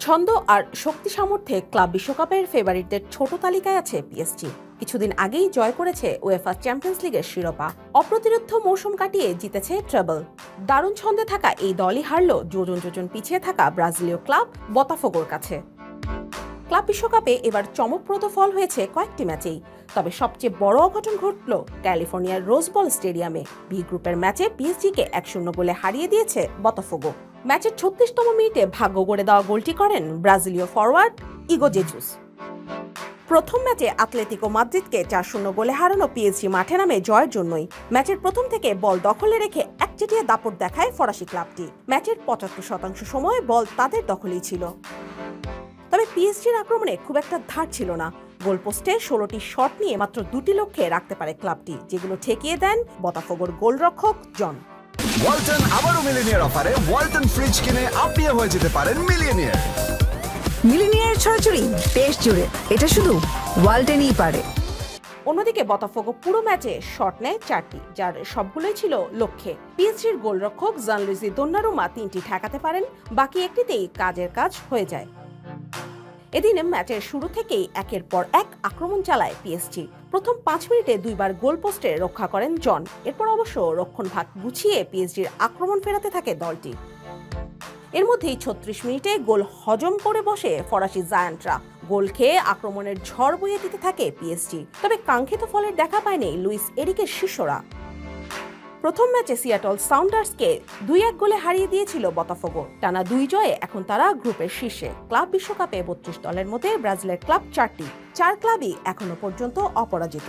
ছন্দ আর শক্তি সামর্থ্যে ক্লাব বিশ্বকাপের ফেভারিটদের ছোট তালিকায় আছে পিএসজি। কিছুদিন আগেই জয় করেছে উয়েফা চ্যাম্পিয়ন্স লিগের শিরোপা, অপ্রতিরোধ্য মৌসুম কাটিয়ে জিতেছে ট্রেবল। দারুণ ছন্দে থাকা এই দলই হারল যোজন যোজন পিছিয়ে থাকা ব্রাজিলীয় ক্লাব বতাফোগোর কাছে। ক্লাব বিশ্বকাপে এবার চমকপ্রদ ফল হয়েছে কয়েকটি ম্যাচেই, তবে সবচেয়ে বড় অঘটন ঘটল ক্যালিফোর্নিয়ার রোজ বল স্টেডিয়ামে। বি গ্রুপের ম্যাচে পিএসজিকে 1-0 গোলে হারিয়ে দিয়েছে বতাফোগো। ম্যাচের 36তম মিনিটে ভাগ্য গড়ে দেওয়া গোলটি করেন ব্রাজিলীয় ফরওয়ার্ড ইগো জেজুস। প্রথম ম্যাচে আতলেতিকো মাদ্রিদকে 4-0 গোলে হারানো পিএসজি মাঠে নামে জয়ের জন্যই। ম্যাচের প্রথম থেকে বল দখলে রেখে একচেটিয়া দাপট দেখায় ফরাসি ক্লাবটি। ম্যাচের 75% সময় বল তাদের দখলেই ছিল, তবে পিএসজির আক্রমণে খুব একটা ধার ছিল না। গোলপোস্টে 16টি শট নিয়ে মাত্র 2টি লক্ষ্যে রাখতে পারে ক্লাবটি, যেগুলো ঠেকিয়ে দেন বতাফোগোর গোলরক্ষক জন। ওয়ালটন আবারও মিলিনিয়ার অফারে ওয়ালটন ফ্রিজ কিনে আপনিও হয়ে যেতে পারেন মিলিয়নিয়ার। মিলিনিয়ার ছড়াছড়ি দেশ জুড়ে, এটা শুধু ওয়ালটনই পারে। অন্যদিকে বতাফোগো পুরো ম্যাচে শট নেয় 4টি, যার সবগুলোই ছিল লক্ষ্যে। পিএসজির গোলরক্ষক জানলুইজি দোন্নারুমা 3টি ঠেকাতে পারেন, বাকি একটিতেই কাজের কাজ হয়ে যায়। এদিন ম্যাচের শুরু থেকেই একের পর এক আক্রমণ চালায় পিএসজি। প্রথম 5 মিনিটে 2বার গোল পোস্টে রক্ষা করেন জন। এরপর অবশ্য রক্ষণভাগ গুছিয়ে পিএসজির আক্রমণ ফেরাতে থাকে দলটি। এর মধ্যেই 36 মিনিটে গোল হজম করে বসে ফরাসি জায়ান্টরা। গোল খেয়ে আক্রমণের ঝড় বইয়ে দিতে থাকে পিএসজি, তবে কাঙ্ক্ষিত ফলের দেখা পায়নি লুইস এরিকের শিষ্যরা। প্রথম ম্যাচে সিয়াটল সাউন্ডার্সকে 2-1 গোলে হারিয়ে দিয়েছিল বতাফোগো। টানা 2 জয়ে এখন তারা গ্রুপের শীর্ষে। ক্লাব বিশ্বকাপে 32 দলের মধ্যে ব্রাজিলের ক্লাব 4টি, 4 ক্লাবই এখনো পর্যন্ত অপরাজিত।